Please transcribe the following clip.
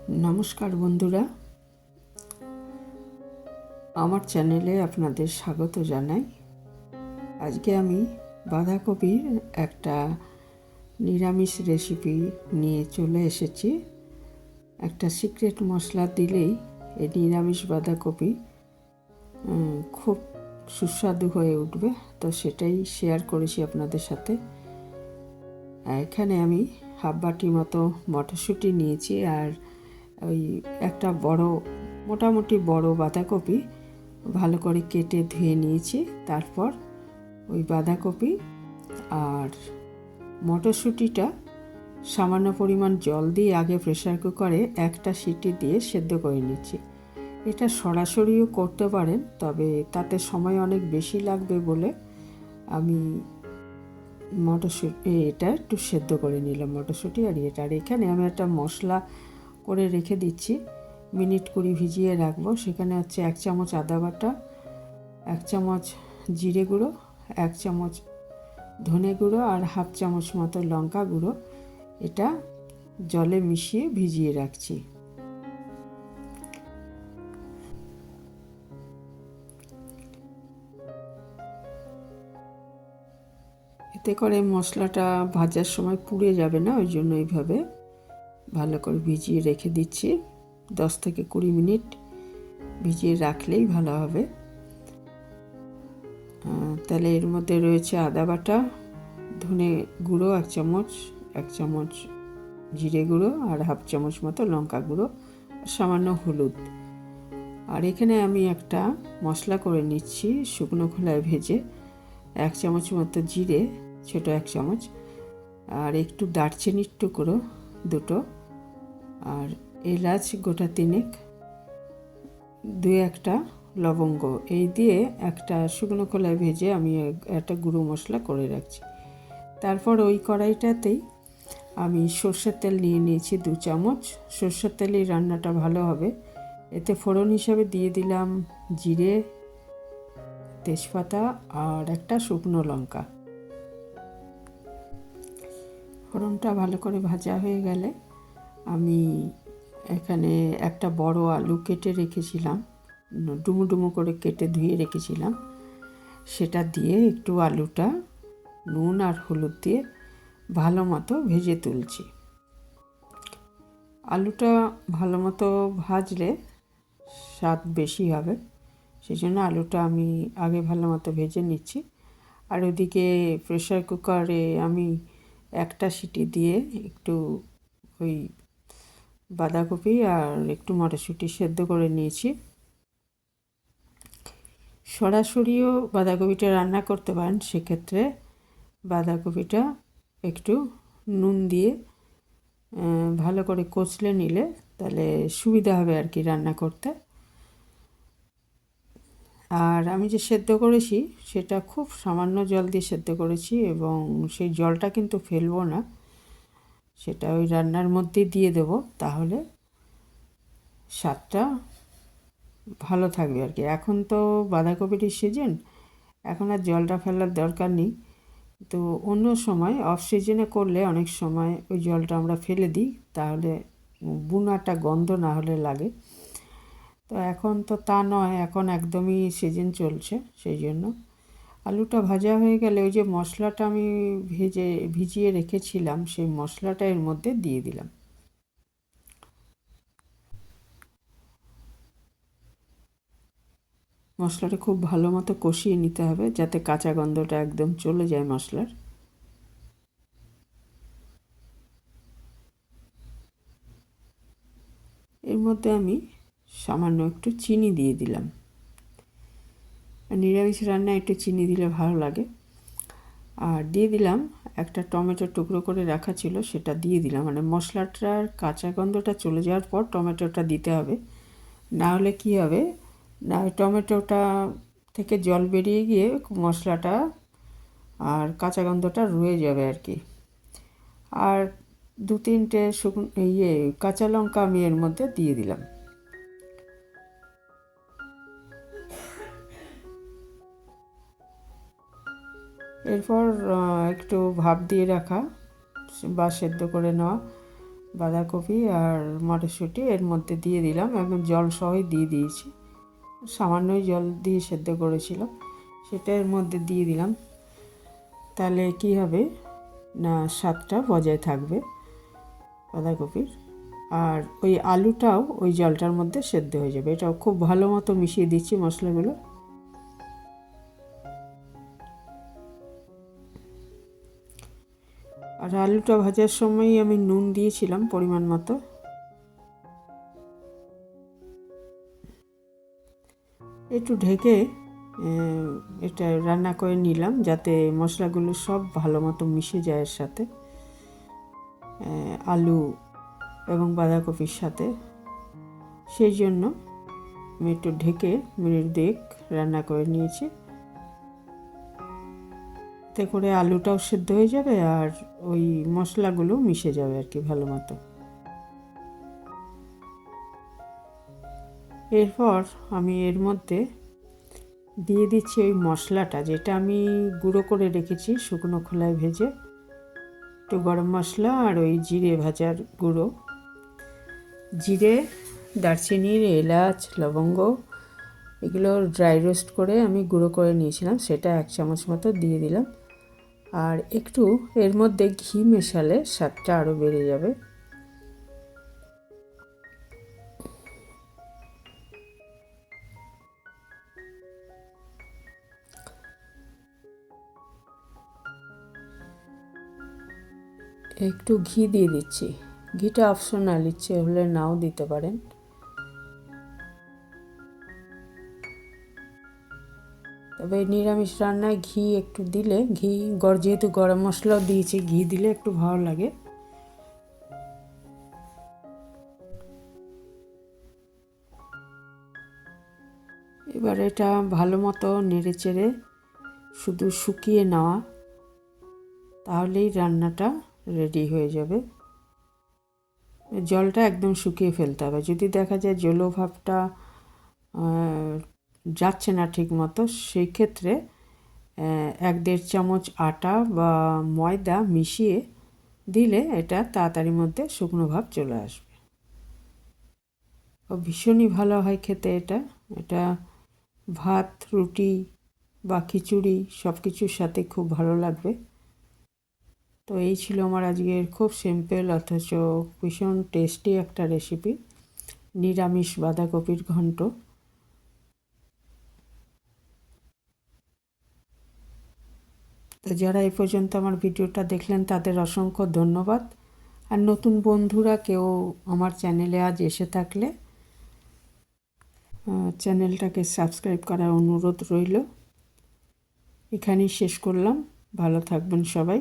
নমস্কার বন্ধুরা, আমার চ্যানেলে আপনাদের স্বাগত জানাই। আজকে আমি বাঁধাকপির একটা নিরামিষ রেসিপি নিয়ে চলে এসেছি। একটা সিক্রেট মশলা দিলেই এই নিরামিষ বাঁধাকপি খুব সুস্বাদু হয়ে উঠবে, তো সেটাই শেয়ার করেছি আপনাদের সাথে। এখানে আমি হাফ বাটি মতো মটরশুঁটি নিয়েছি, আর ওই একটা মোটামুটি বড় বাঁধাকপি ভালো করে কেটে ধুয়ে নিয়েছি। তারপর ওই বাঁধাকপি আর মটরশুঁটিটা সামান্য পরিমাণ জল দিয়ে আগে প্রেসার কুকারে একটা সিটি দিয়ে সেদ্ধ করে নিচ্ছি। এটা সরাসরিও করতে পারেন, তবে তাতে সময় অনেক বেশি লাগবে বলে আমি এটা একটু সেদ্ধ করে নিলাম, মটরশুঁটি আর এটা। আর এখানে আমি একটা মশলা করে রেখে দিচ্ছি, মিনিট 20 ভিজিয়ে রাখবো। সেখানে হচ্ছে 1 চামচ আদা বাটা, 1 চামচ জিরে গুঁড়ো, 1 চামচ ধনে গুঁড়ো আর হাফ চামচ মতো লঙ্কা গুঁড়ো। এটা জলে মিশিয়ে ভিজিয়ে রাখছি। এতে করে মশলাটা ভাজার সময় পুড়ে যাবে না, ওই জন্য এইভাবে ভালো করে ভিজিয়ে রেখে দিচ্ছি। 10 থেকে 20 মিনিট ভিজিয়ে রাখলেই ভালো হবে। তাহলে এর মধ্যে রয়েছে আদা বাটা, ধনে গুঁড়ো 1 চামচ, 1 চামচ জিরে গুঁড়ো আর হাফ চামচ মতো লঙ্কা গুঁড়ো, সামান্য হলুদ। আর এখানে আমি একটা মশলা করে নিচ্ছি শুকনো খোলায় ভেজে। 1 চামচ মতো জিরে, ছোটো 1 চামচ, আর একটু দারচিনির টুকরো 2টো, আর এলাচ গোটা 3, 2-1টা লবঙ্গ। এই দিয়ে একটা শুকনো খোলায় ভেজে আমি একটা গুঁড়ো মশলা করে রাখছি। তারপর ওই কড়াইটাতেই আমি সর্ষের তেল নিয়ে নিয়েছি 2 চামচ। সর্ষের তেলেই রান্নাটা ভালো হবে। এতে ফোড়ন হিসাবে দিয়ে দিলাম জিরে, তেজপাতা আর একটা শুকনো লঙ্কা। ফোড়নটা ভালো করে ভাজা হয়ে গেলে আমি এখানে একটা বড় আলু কেটে রেখেছিলাম, ডুমো ডুমো করে কেটে ধুয়ে রেখেছিলাম, সেটা দিয়ে একটু আলুটা নুন আর হলুদ দিয়ে ভালো মতো ভেজে তুলছি। আলুটা ভালো মতো ভাজলে স্বাদ বেশি হবে, সেই জন্য আলুটা আমি আগে ভালো মতো ভেজে নিচ্ছি। আর ওদিকে প্রেসার কুকারে আমি একটা সিটি দিয়ে একটু ওই বাঁধাকপি আর একটু মটরশুঁটি সেদ্ধ করে নিয়েছি। সরাসরিও বাঁধাকপিটা রান্না করতে পারেন, সেক্ষেত্রে বাঁধাকপিটা একটু নুন দিয়ে ভালো করে কচলে নিলে তাহলে সুবিধা হবে আর কি রান্না করতে। আর আমি যে সেদ্ধ করেছি সেটা খুব সামান্য জল দিয়ে সেদ্ধ করেছি, এবং সেই জলটা কিন্তু ফেলবো না, সেটা ওই রান্নার মধ্যেই দিয়ে দেব, তাহলে স্বাদটা ভালো থাকবে আর কি। এখন তো বাঁধাকপির সিজন, এখন আর জলটা ফেলার দরকার নেই। তো অন্য সময় অফ সিজনে করলে অনেক সময় ওই জলটা আমরা ফেলে দিই, তাহলে বুনাটা গন্ধ না হলে লাগে। তো এখন তো তা নয়, এখন একদমই সিজন চলছে, সেই জন্য আলুটা ভাজা হয়ে গেলে ওই যে মশলাটা আমি ভিজিয়ে রেখেছিলাম সেই মশলাটা এর মধ্যে দিয়ে দিলাম। মশলাটা খুব ভালো মতো কষিয়ে নিতে হবে যাতে কাঁচা গন্ধটা একদম চলে যায় মশলার। এর মধ্যে আমি সামান্য একটু চিনি দিয়ে দিলাম। নিরামিষ রান্নায় একটু চিনি দিলে ভালো লাগে। আর দিয়ে দিলাম একটা টমেটো টুকরো করে রাখা ছিল, সেটা দিয়ে দিলাম। মানে মশলাটার কাঁচা গন্ধটা চলে যাওয়ার পর টমেটোটা দিতে হবে, না হলে কী হবে না, টমেটোটা থেকে জল বেরিয়ে গিয়ে মশলাটা আর কাঁচা গন্ধটা রয়ে যাবে আর কি। আর 2-3টে কাঁচা লঙ্কা আমি এর মধ্যে দিয়ে দিলাম। এরপর একটু ভাপ দিয়ে রাখা বা সেদ্ধ করে নেওয়া বাঁধাকপি আর মটরশুঁটি এর মধ্যে দিয়ে দিলাম, একদম জল সহই দিয়ে দিয়েছি, সামান্যই জল দিয়ে সেদ্ধ করেছিলাম, সেটা এর মধ্যে দিয়ে দিলাম। তাহলে কী হবে না, স্বাদটা বজায় থাকবে বাঁধাকপির। আর ওই আলুটাও ওই জলটার মধ্যে সেদ্ধ হয়ে যাবে। এটাও খুব ভালো মতো মিশিয়ে দিচ্ছি মশলাগুলো। আর আলুটা ভাজার সময় আমি নুন দিয়েছিলাম পরিমাণ মতো। একটু ঢেকে এটা রান্না করে নিলাম, যাতে মশলাগুলো সব ভালো মতো মিশে যায় এর সাথে, আলু এবং বাঁধাকপির সাথে। সেই জন্য আমি একটু ঢেকে মিনিট 2 রান্না করে নিয়েছি। এতে করে আলুটাও সেদ্ধ হয়ে যাবে আর ওই মশলাগুলো মিশে যাবে আর কি ভালো মতো। এরপর আমি এর মধ্যে দিয়ে দিচ্ছি ওই মশলাটা, যেটা আমি গুঁড়ো করে রেখেছি শুকনো খোলায় ভেজে, একটু গরম মশলা আর ওই জিরে ভাজার গুঁড়ো, জিরে, দারচিনি, এলাচ, লবঙ্গ, এগুলো ড্রাই রোস্ট করে আমি গুঁড়ো করে নিয়েছিলাম, সেটা 1 চামচ মতো দিয়ে দিলাম। আর একটু এর মধ্যে ঘি মেশালে স্বাদটা আরও বেড়ে যাবে। একটু ঘি দিয়ে দিচ্ছি, ঘিটা অপশনাল, ইচ্ছে হলে নাও দিতে পারেন। তবে নিরামিষ রান্নায় ঘি একটু দিলে, যেহেতু গরম মশলাও দিয়েছি, ঘি দিলে একটু ভালো লাগে। এবার এটা ভালো মতো নেড়ে চেড়ে শুধু শুকিয়ে নেওয়া, তাহলেই রান্নাটা রেডি হয়ে যাবে। জলটা একদম শুকিয়ে ফেলতে হবে। যদি দেখা যায় জলো ভাবটা যাচ্ছে না ঠিক মতো, সেই ক্ষেত্রে 1-1.5 চামচ আটা বা ময়দা মিশিয়ে দিলে এটা তাড়াতাড়ি মধ্যে শুকনো ভাব চলে আসবে। ভীষণই ভালো হয় খেতে এটা ভাত, রুটি বা খিচুড়ি সব কিছুর সাথে খুব ভালো লাগবে। তো এই ছিল আমার আজকের খুব সিম্পল অথচ ভীষণ টেস্টি একটা রেসিপি, নিরামিষ বাঁধাকপির ঘন্ট। তো যারা এই পর্যন্ত আমার ভিডিওটা দেখলেন তাদের অসংখ্য ধন্যবাদ। আর নতুন বন্ধুরা কেউ আমার চ্যানেলে আজ এসে থাকলে চ্যানেলটাকে সাবস্ক্রাইব করার অনুরোধ রইল। এখানেই শেষ করলাম। ভালো থাকবেন সবাই।